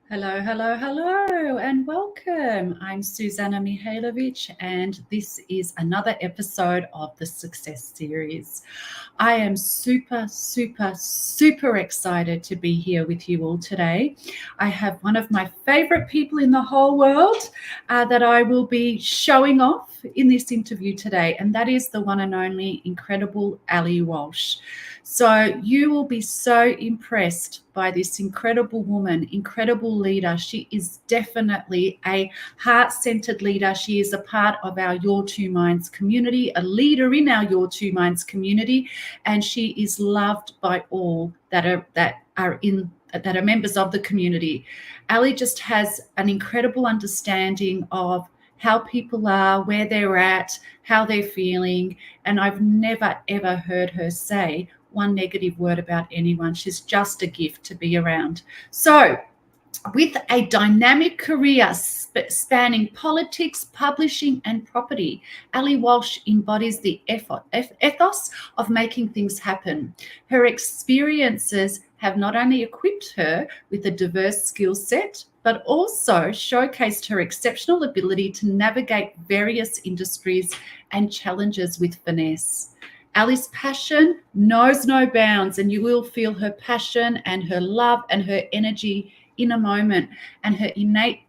Hello, hello, hello, and welcome. I'm Suzana Mihailovic, and this is another episode of the Success Series. I am super, super, super excited to be here with you all today. I have one of my favorite people in the whole world that I will be showing off in this interview today, and that is the one and only incredible Aly Walsh. So you will be so impressed by this incredible woman, incredible leader. She is definitely a heart-centered leader. She is a part of our Your Two Minds community, a leader in our Your Two Minds community, and she is loved by all that are members of the community. Aly just has an incredible understanding of how people are, where they're at, how they're feeling, and I've never ever heard her say one negative word about anyone. She's just a gift to be around. So with a dynamic career spanning politics, publishing, and property, Aly Walsh embodies the ethos of making things happen. Her experiences have not only equipped her with a diverse skill set, but also showcased her exceptional ability to navigate various industries and challenges with finesse. Aly's passion knows no bounds, and you will feel her passion and her love and her energy in a moment, and her innate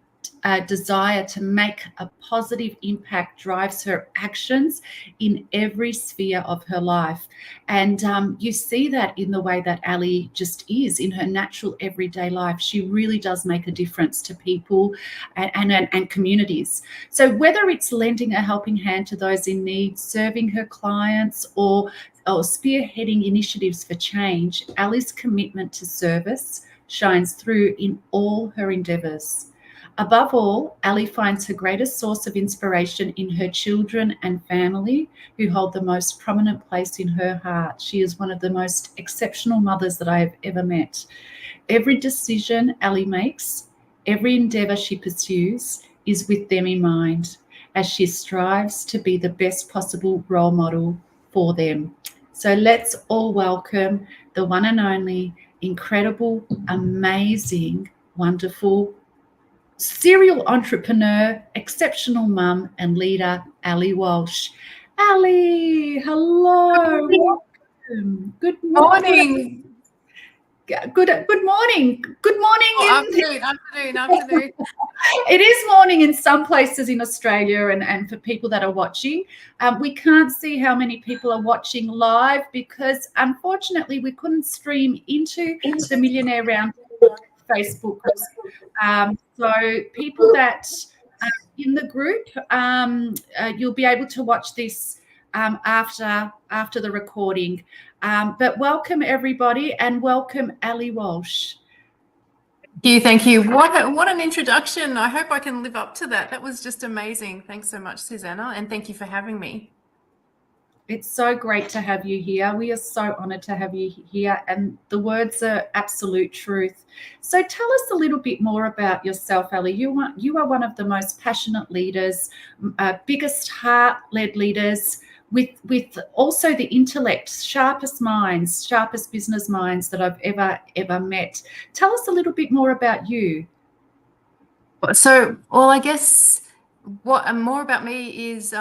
desire to make a positive impact drives her actions in every sphere of her life. And you see that in the way that Aly just is in her natural everyday life. She really does make a difference to people and communities. So whether it's lending a helping hand to those in need, serving her clients, or spearheading initiatives for change, Aly's commitment to service shines through in all her endeavours. Above all, Aly finds her greatest source of inspiration in her children and family, who hold the most prominent place in her heart. She is one of the most exceptional mothers that I have ever met. Every decision Aly makes, every endeavour she pursues is with them in mind, as she strives to be the best possible role model for them. So let's all welcome the one and only incredible, amazing, wonderful, serial entrepreneur, exceptional mum and leader, Aly Walsh. Aly, hello. Welcome. Good morning. Good morning. Good morning. Afternoon. It is morning in some places in Australia, and for people that are watching. We can't see how many people are watching live because unfortunately we couldn't stream into the Millionaire Round Facebook group. So people that in the group, you'll be able to watch this after the recording. But welcome everybody, and welcome Aly Walsh. Thank you. What an introduction. I hope I can live up to that. That was just amazing. Thanks so much, Suzana, and thank you for having me. It's so great to have you here. We are so honoured to have you here, and the words are absolute truth. So tell us a little bit more about yourself, Aly. You are one of the most passionate leaders, biggest heart-led leaders, with also the intellect, sharpest minds, sharpest business minds that I've ever met. Tell us a little bit more about you. So, well, I guess what more about me is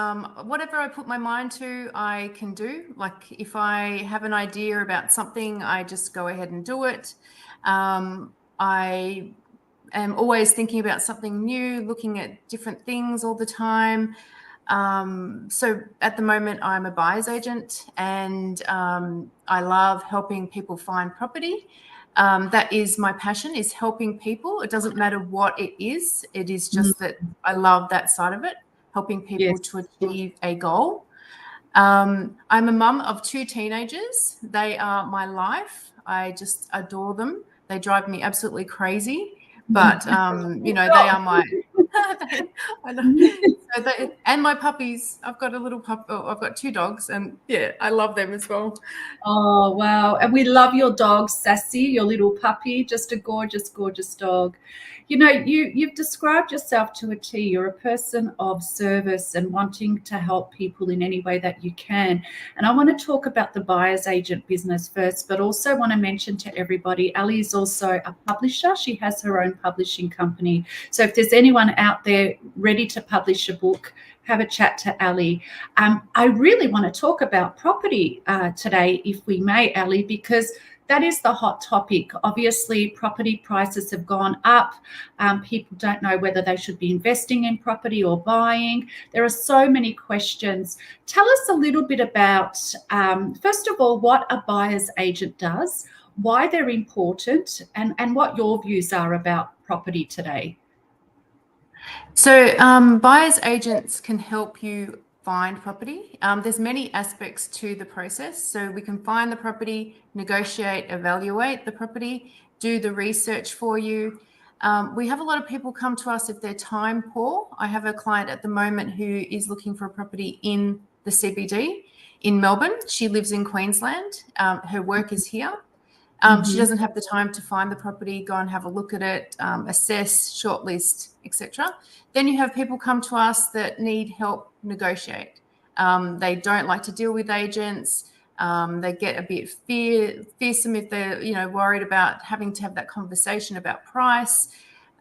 whatever I put my mind to, I can do. Like if I have an idea about something, I just go ahead and do it. I am always thinking about something new, looking at different things all the time. So at the moment, I'm a buyer's agent, and I love helping people find property. That is my passion, is helping people. It doesn't matter what it is. It is just that I love that side of it, helping people to achieve a goal. I'm a mum of 2 teenagers. They are my life. I just adore them. They drive me absolutely crazy, but they are my and my puppies. I've got a little pup. Oh, I've got 2 dogs, and yeah, I love them as well. Oh, wow. And we love your dog, Sassy, your little puppy, just a gorgeous, gorgeous dog. You know, you've described yourself to a T. You're a person of service and wanting to help people in any way that you can. And I want to talk about the buyer's agent business first, but also want to mention to everybody, Aly is also a publisher. She has her own publishing company. So if there's anyone out there ready to publish a book, have a chat to Aly. I really want to talk about property today, if we may, Aly, because that is the hot topic. Obviously, property prices have gone up. People don't know whether they should be investing in property or buying. There are so many questions. Tell us a little bit about, first of all, what a buyer's agent does, why they're important, and what your views are about property today. So buyer's agents can help you find property. There's many aspects to the process. So we can find the property, negotiate, evaluate the property, do the research for you. We have a lot of people come to us if they're time poor. I have a client at the moment who is looking for a property in the CBD in Melbourne. She lives in Queensland. Her work is here. She doesn't have the time to find the property, go and have a look at it, assess, shortlist, etc. Then you have people come to us that need help negotiate. They don't like to deal with agents. They get a bit fearsome if they're worried about having to have that conversation about price.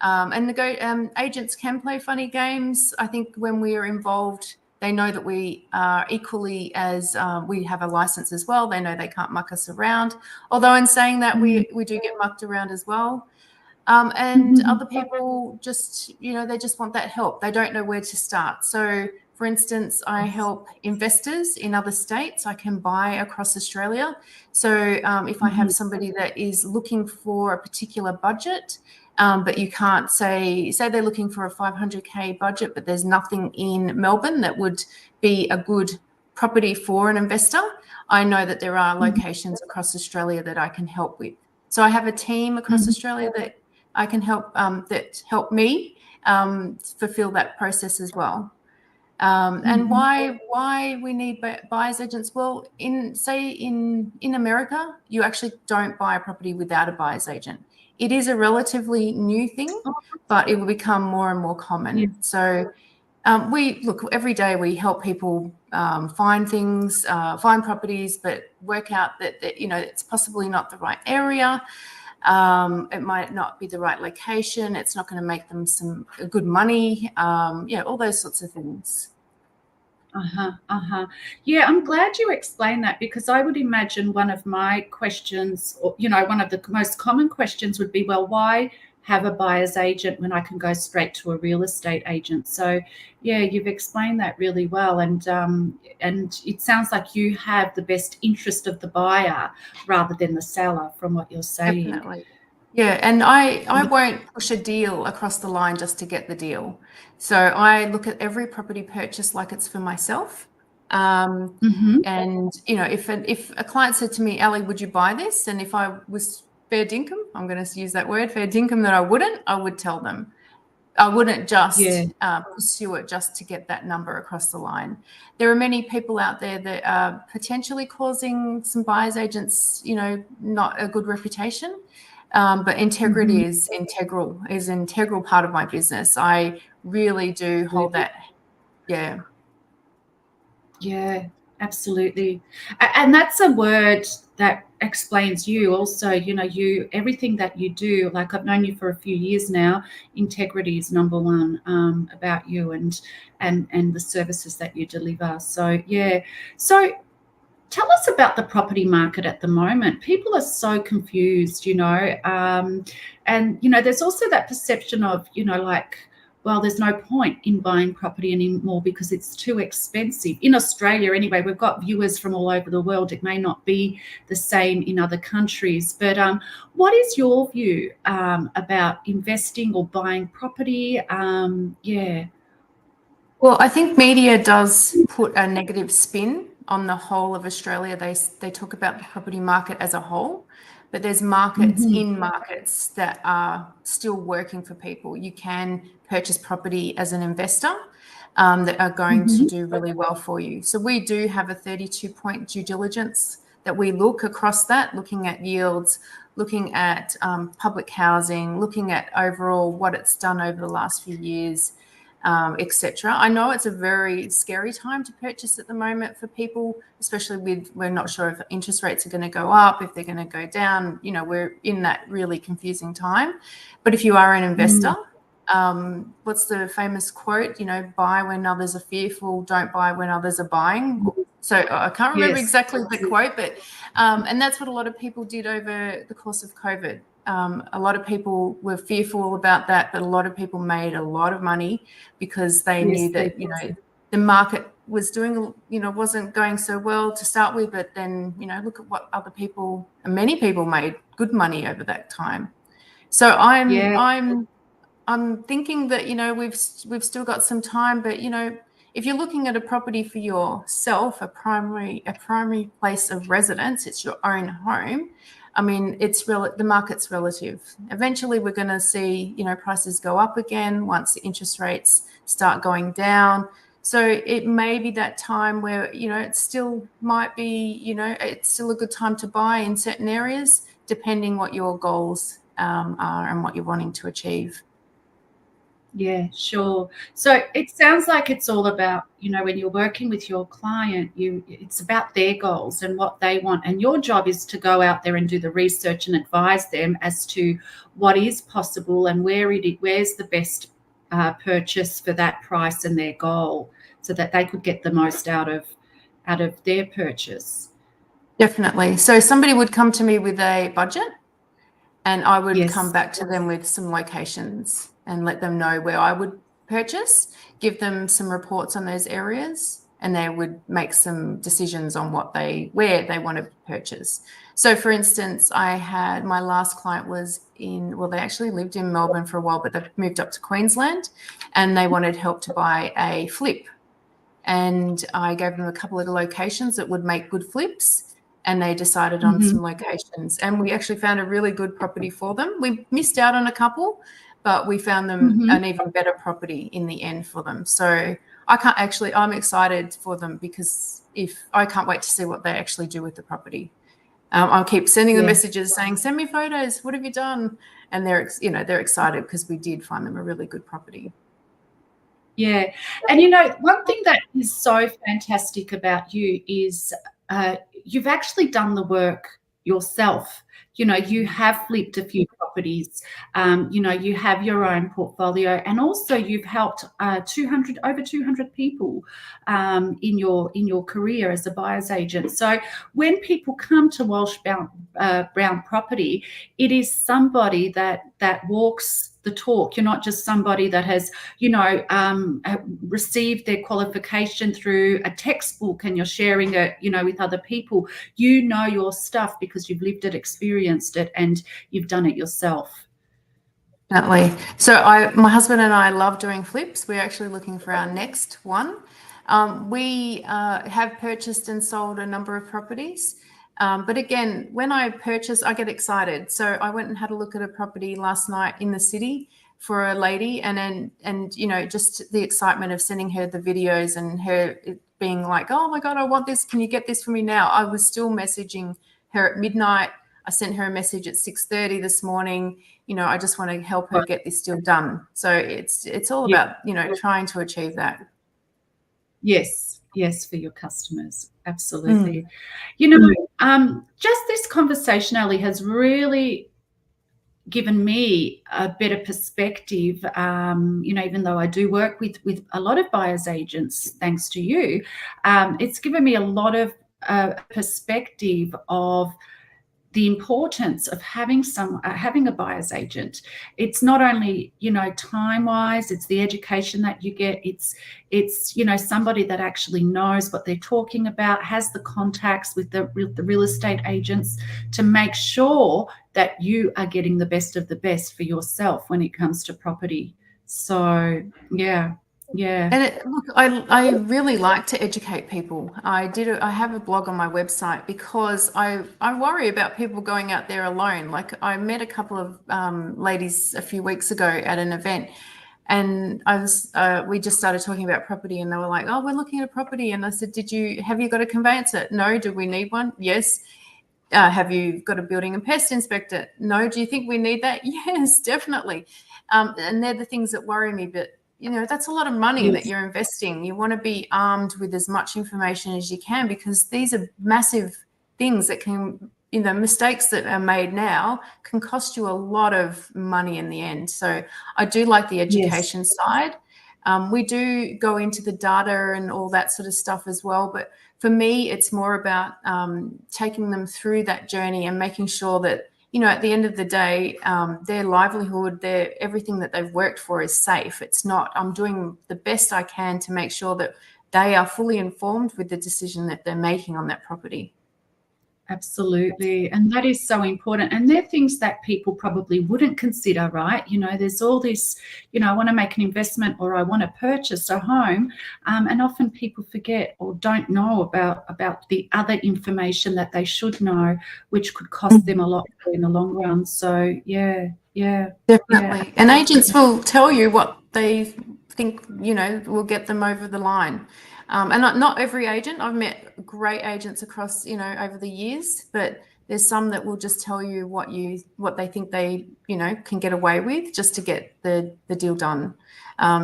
Agents can play funny games. I think when we are involved, they know that we are equally as we have a license as well. They know they can't muck us around. Although in saying that, we do get mucked around as well. Other people just, they just want that help. They don't know where to start. So, for instance, I help investors in other states. I can buy across Australia. So if I have somebody that is looking for a particular budget, but you can't say they're looking for a 500K budget, but there's nothing in Melbourne that would be a good property for an investor. I know that there are locations across Australia that I can help with. So I have a team across Australia that I can help, that help me fulfill that process as well. And why we need buyer's agents? Well, in America, you actually don't buy a property without a buyer's agent. It is a relatively new thing, but it will become more and more common. Yeah. So we look every day. We help people find things, find properties, but work out that it's possibly not the right area. It might not be the right location. It's not going to make them some good money. All those sorts of things. Yeah, I'm glad you explained that, because I would imagine one of my questions, or one of the most common questions would be, well, why have a buyer's agent when I can go straight to a real estate agent? So yeah, you've explained that really well, and it sounds like you have the best interest of the buyer rather than the seller, from what you're saying. Definitely. Yeah, and I won't push a deal across the line just to get the deal. So I look at every property purchase like it's for myself. And if a client said to me, "Aly, would you buy this?" And if I was fair dinkum, I'm going to use that word, fair dinkum, that I would tell them. I wouldn't just pursue it just to get that number across the line. There are many people out there that are potentially causing some buyers agents, not a good reputation. But integrity is an integral part of my business. I really do hold that. Yeah. Yeah, absolutely. And that's a word that explains you also. You, everything that you do, like, I've known you for a few years now, integrity is number one about you, and the services that you deliver. So yeah. So tell us about the property market at the moment. People are so confused, and there's also that perception of, like, well, there's no point in buying property anymore because it's too expensive. In Australia, anyway, we've got viewers from all over the world. It may not be the same in other countries, but what is your view about investing or buying property? Yeah. Well, I think media does put a negative spin on the whole of Australia. They talk about the property market as a whole, but there's markets in markets that are still working for people. You can purchase property as an investor that are going to do really well for you. So we do have a 32-point due diligence that we look across that, looking at yields, looking at public housing, looking at overall what it's done over the last few years, etc. I know it's a very scary time to purchase at the moment for people, especially we're not sure if interest rates are going to go up, if they're going to go down. We're in that really confusing time. But if you are an investor, what's the famous quote? Buy when others are fearful, don't buy when others are buying. So I can't remember exactly the quote, but and that's what a lot of people did over the course of COVID. A lot of people were fearful about that, but a lot of people made a lot of money because they knew that, the market was doing, wasn't going so well to start with, but then, look at what other people, and many people made good money over that time. So I'm thinking that, we've still got some time, but, if you're looking at a property for yourself, a primary place of residence, it's your own home. I mean, the market's relative. Eventually, we're going to see, prices go up again once the interest rates start going down. So it may be that time where, it still might be, it's still a good time to buy in certain areas, depending what your goals are and what you're wanting to achieve. Yeah, sure. So it sounds like it's all about, when you're working with your client, it's about their goals and what they want. And your job is to go out there and do the research and advise them as to what is possible and where's the best purchase for that price and their goal, so that they could get the most out of their purchase. Definitely. So somebody would come to me with a budget, and I would come back to them with some locations and let them know where I would purchase, give them some reports on those areas, and they would make some decisions on where they want to purchase. So for instance, my last client was they actually lived in Melbourne for a while, but they've moved up to Queensland, and they wanted help to buy a flip. And I gave them a couple of locations that would make good flips, and they decided on some locations. And we actually found a really good property for them. We missed out on a couple, but we found them an even better property in the end for them. So I'm excited for them, because I can't wait to see what they actually do with the property. I'll keep sending them messages saying, send me photos, what have you done? And they're excited because we did find them a really good property. Yeah. And, one thing that is so fantastic about you is you've actually done the work yourself. You have flipped a few properties. You have your own portfolio, and also you've helped over 200 people in your career as a buyer's agent. So when people come to Walsh Brown Property, it is somebody that walks the talk. You're not just somebody that has, received their qualification through a textbook and you're sharing it, with other people. You know your stuff because you've lived it, experienced it, and you've done it yourself. Definitely. So my husband and I love doing flips. We're actually looking for our next one. We have purchased and sold a number of properties. But again, when I purchase, I get excited. So I went and had a look at a property last night in the city for a lady, and just the excitement of sending her the videos and her being like, oh my God, I want this. Can you get this for me now? I was still messaging her at midnight. I sent her a message at 6:30 this morning. I just want to help her get this deal done. So it's all about, trying to achieve that. Yes, for your customers. Absolutely. Just this conversation, Aly, has really given me a better perspective. Even though I do work with a lot of buyers agents, thanks to you, it's given me a lot of perspective of the importance of having a buyer's agent. It's not only, time-wise, it's the education that you get. It's somebody that actually knows what they're talking about, has the contacts with the real estate agents to make sure that you are getting the best of the best for yourself when it comes to property. So, yeah. And look, I really like to educate people. I have a blog on my website because I worry about people going out there alone. Like, I met a couple of ladies a few weeks ago at an event, and we just started talking about property, and they were like, oh, we're looking at a property. And I said, have you got a conveyancer? No. Do we need one? Yes. Have you got a building and pest inspector? No. Do you think we need that? Yes, definitely. And they're the things that worry me, but that's a lot of money that you're investing. You want to be armed with as much information as you can, because these are massive things that can, mistakes that are made now can cost you a lot of money in the end. So I do like the education side. We do go into the data and all that sort of stuff as well. But for me, it's more about taking them through that journey and making sure that, at the end of the day, their livelihood, everything that they've worked for is safe. It's not, I'm doing the best I can to make sure that they are fully informed with the decision that they're making on that property. Absolutely. And that is so important. And they're things that people probably wouldn't consider, right? There's all this, I want to make an investment or I want to purchase a home. And often people forget or don't know about the other information that they should know, which could cost them a lot in the long run. So, yeah. Definitely. Yeah. And agents will tell you what they think, will get them over the line. And not every agent. I've met great agents across, over the years, but there's some that will just tell you what they think they, can get away with just to get the deal done.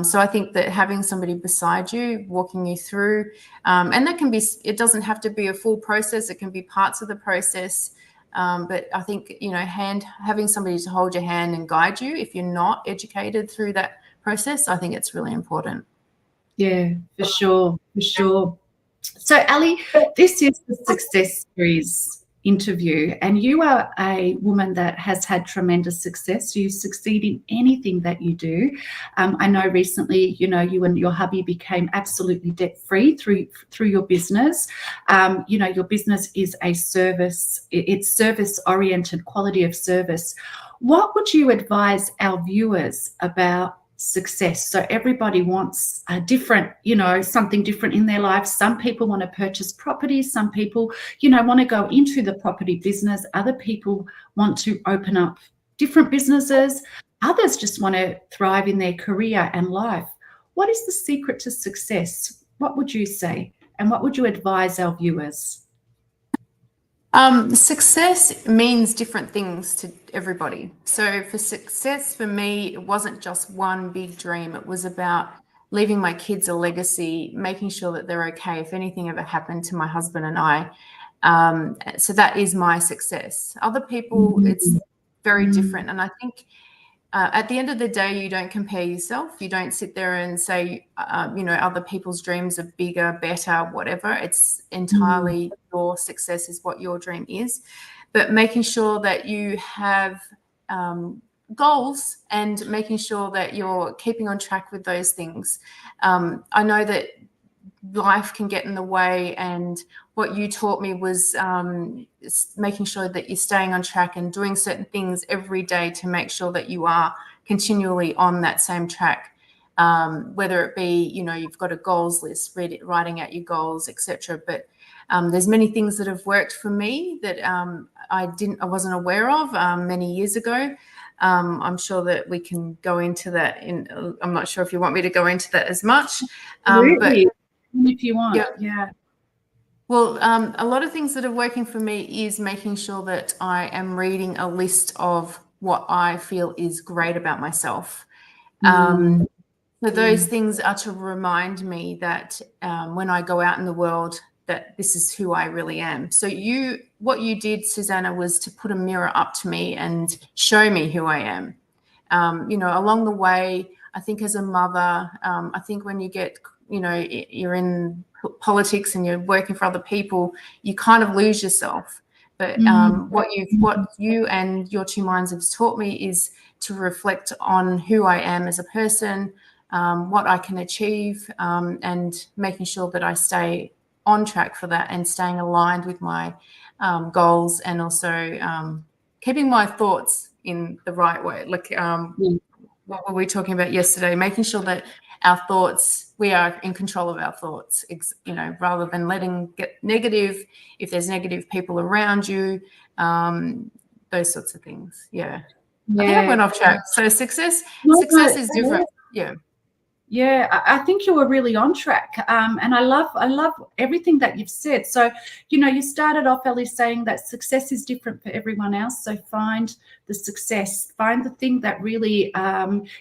So I think that having somebody beside you, walking you through, and that can be, it doesn't have to be a full process. It can be parts of the process. But I think, having somebody to hold your hand and guide you, if you're not educated through that process, I think it's really important. Yeah, for sure. So, Aly, this is the Success Series interview, and you are a woman that has had tremendous success. You succeed in anything that you do. I know recently, you and your hubby became absolutely debt-free through your business. Your business is a service. It's service-oriented, quality of service. What would you advise our viewers about success? So everybody wants a different, something different in their life. Some people want to purchase properties. Some people, want to go into the property business. Other people want to open up different businesses. Others just want to thrive in their career and life. What is the secret to success? What would you say? And what would you advise our viewers? Success means different things to everybody. So for success, for me, it wasn't just one big dream. It was about leaving my kids a legacy, making sure that they're okay if anything ever happened to my husband and I. So that is my success. Other people, it's very different. And I think at the end of the day, you don't compare yourself. You don't sit there and say, other people's dreams are bigger, better, whatever. It's entirely your success is what your dream is. But making sure that you have goals and making sure that you're keeping on track with those things. I know that life can get in the way, and what you taught me was making sure that you're staying on track and doing certain things every day to make sure that you are continually on that same track, whether it be, you've got a goals list, writing out your goals, etc. But there's many things that have worked for me that I wasn't aware of many years ago. I'm sure that we can go into that. I'm not sure if you want me to go into that as much, but if you want, yeah. Well, a lot of things that are working for me is making sure that I am reading a list of what I feel is great about myself. So those things are to remind me that when I go out in the world, that this is who I really am. So what you did, Suzana, was to put a mirror up to me and show me who I am. Along the way, I think as a mother, I think when you get, you're in politics and you're working for other people, you kind of lose yourself. But what you and your two minds have taught me is to reflect on who I am as a person, what I can achieve, and making sure that I stay on track for that and staying aligned with my goals, and also keeping my thoughts in the right way. Like what were we talking about yesterday? Making sure that our thoughts, we are in control of our thoughts, rather than letting get negative, if there's negative people around you, those sorts of things. Yeah. I think I went off track. So success is different. Yeah, I think you were really on track, and I love everything that you've said. So, you started off, Aly, saying that success is different for everyone else. So find the success, find the thing that really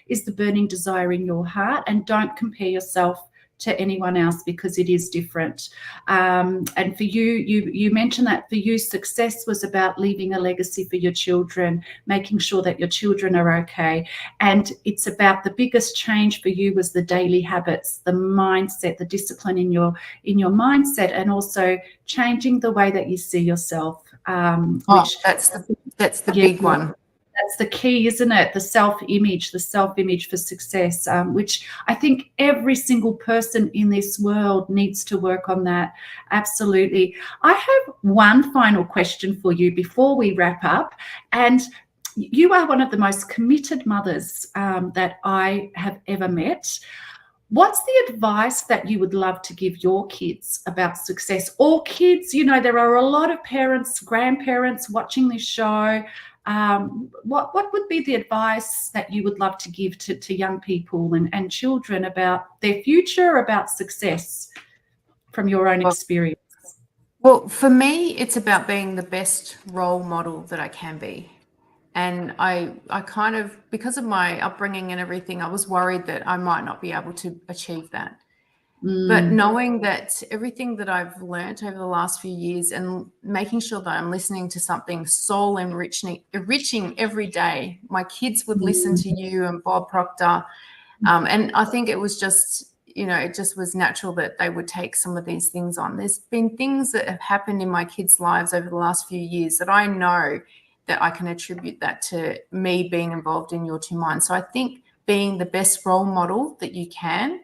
is the burning desire in your heart, and don't compare yourself to anyone else, because it is different. And for you mentioned that for you, success was about leaving a legacy for your children, making sure that your children are okay. And it's about the biggest change for you was the daily habits, the mindset, the discipline in your mindset, and also changing the way that you see yourself. Which that's the big one. That's the key, isn't it? The self-image for success, which I think every single person in this world needs to work on that. Absolutely. I have one final question for you before we wrap up. And you are one of the most committed mothers that I have ever met. What's the advice that you would love to give your kids about success? Or kids, there are a lot of parents, grandparents watching this show. What would be the advice that you would love to give to young people and children about their future, about success, from your own experience? Well, for me, it's about being the best role model that I can be. And I kind of, because of my upbringing and everything, I was worried that I might not be able to achieve that. But knowing that everything that I've learned over the last few years, and making sure that I'm listening to something soul enriching every day. My kids would listen to you and Bob Proctor. And I think it was just, it just was natural that they would take some of these things on. There's been things that have happened in my kids' lives over the last few years that I know that I can attribute that to me being involved in Your Two Minds. So I think being the best role model that you can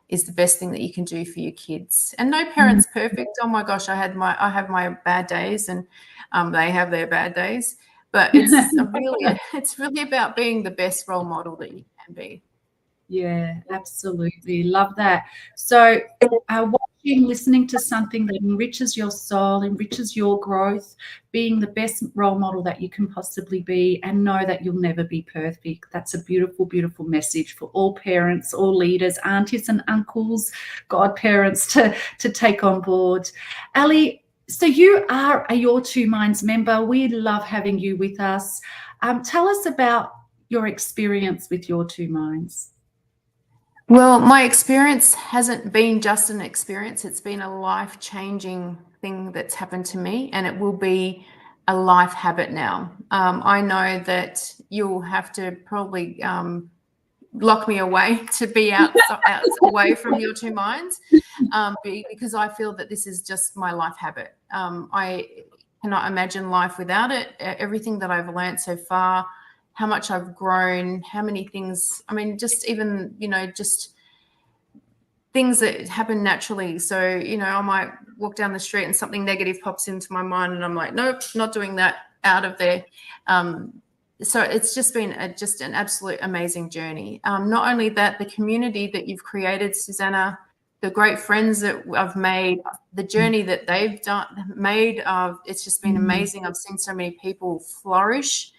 is the best thing that you can do for your kids. And no parent's perfect. Oh my gosh, I have my bad days, and they have their bad days. But it's really about being the best role model that you can be. Yeah, absolutely. Love that. So watching, listening to something that enriches your soul, enriches your growth, being the best role model that you can possibly be, and know that you'll never be perfect. That's a beautiful, beautiful message for all parents, all leaders, aunties and uncles, godparents to take on board. Aly, so you are a Your Two Minds member. We love having you with us. Tell us about your experience with Your Two Minds. Well, my experience hasn't been just an experience. It's been a life-changing thing that's happened to me, and it will be a life habit now. I know that you'll have to probably lock me away to be out away from your two minds, because I feel that this is just my life habit. I cannot imagine life without it. Everything that I've learned so far, how much I've grown, how many things, I mean, just even, just things that happen naturally. So, I might walk down the street and something negative pops into my mind and I'm like, nope, not doing that, out of there. So it's just been just an absolute amazing journey. Not only that, the community that you've created, Suzana, the great friends that I've made, the journey that they've made, it's just been amazing. I've seen so many people flourish.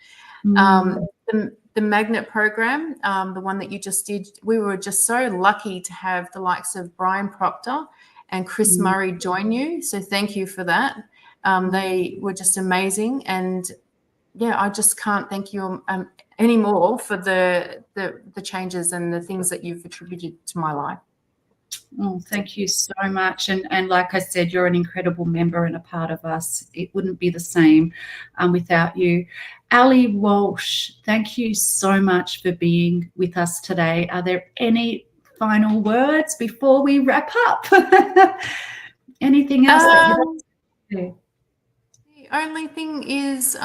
The magnet program, the one that you just did, we were just so lucky to have the likes of Brian Proctor and Chris Murray join you. So thank you for that. They were just amazing. And yeah, I just can't thank you anymore for the changes and the things that you've attributed to my life. Oh, thank you so much. And like I said, you're an incredible member and a part of us. It wouldn't be the same without you. Aly Walsh, thank you so much for being with us today. Are there any final words before we wrap up? Anything else that you'd like to say? The only thing is,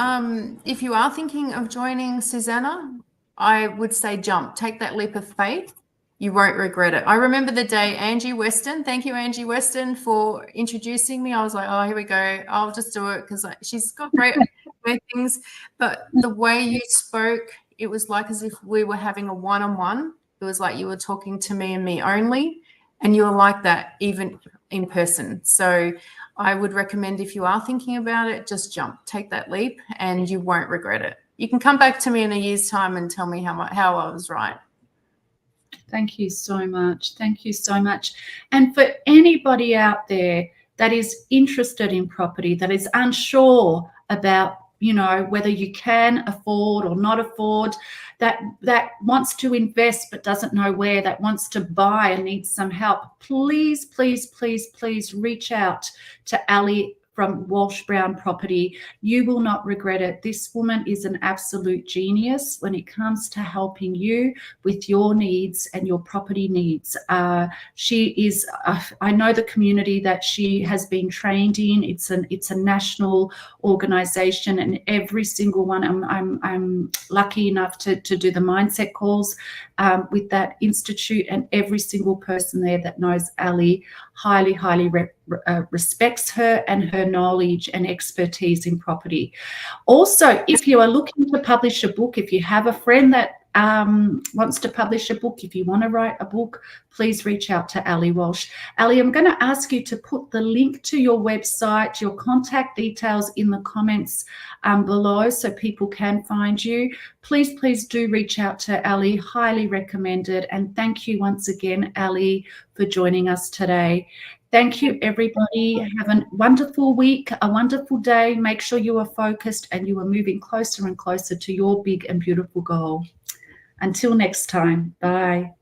if you are thinking of joining Suzana, I would say jump. Take that leap of faith. You won't regret it. I remember the day Angie Weston, thank you, Angie Weston, for introducing me. I was like, oh, here we go. I'll just do it because she's got great things. But the way you spoke, it was like as if we were having a one-on-one. It was like you were talking to me and me only. And you were like that even in person. So I would recommend, if you are thinking about it, just jump, take that leap, and you won't regret it. You can come back to me in a year's time and tell me how I was right. Thank you so much. Thank you so much. And for anybody out there that is interested in property, that is unsure about, whether you can afford or not afford, that wants to invest but doesn't know where, that wants to buy and needs some help, please, please, please, please reach out to Aly from Walsh Brown Property. You will not regret it. This woman is an absolute genius when it comes to helping you with your needs and your property needs. She is, I know the community that she has been trained in. It's a national organization, and every single one, I'm lucky enough to do the mindset calls with that institute, and every single person there that knows Aly highly, highly respects her and her knowledge and expertise in property. Also, if you are looking to publish a book, if you have a friend that wants to publish a book, if you want to write a book, please reach out to Aly Walsh. Aly, I'm going to ask you to put the link to your website, your contact details in the comments below so people can find you. Please, please do reach out to Aly. Highly recommended. And thank you once again, Aly, for joining us today. Thank you, everybody. Have a wonderful week, a wonderful day. Make sure you are focused and you are moving closer and closer to your big and beautiful goal. Until next time, bye.